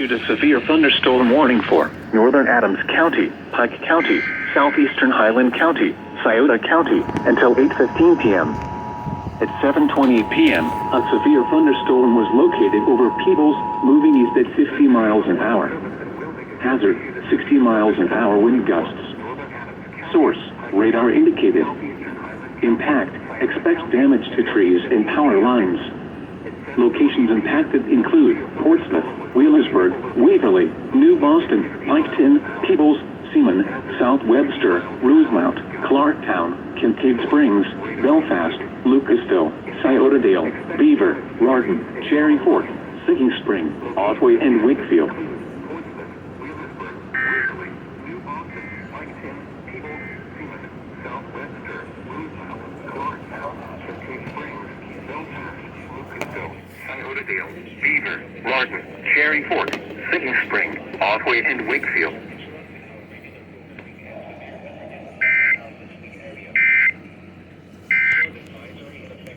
Due to severe thunderstorm warning for northern Adams County, Pike County, southeastern Highland County, Scioto County, until 8:15 p.m. At 7:20 p.m., a severe thunderstorm was located over Peebles, moving east at 50 miles an hour. Hazard, 60 miles an hour wind gusts. Source, radar indicated. Impact, expects damage to trees and power lines. Locations impacted include Portsmouth, Wheelersburg, Waverly, New Boston, Piketon, Peebles, Seaman, South Webster, Rosemount, Clarktown, Kincaid Springs, Belfast, Lucasville, Sciotadale, Beaver, Lardon, Cherry Fork, Sinking Spring, Otway, and Wakefield. Beaver, Lardon, Cherry Fork, Sinking Spring, Otway, and Wakefield.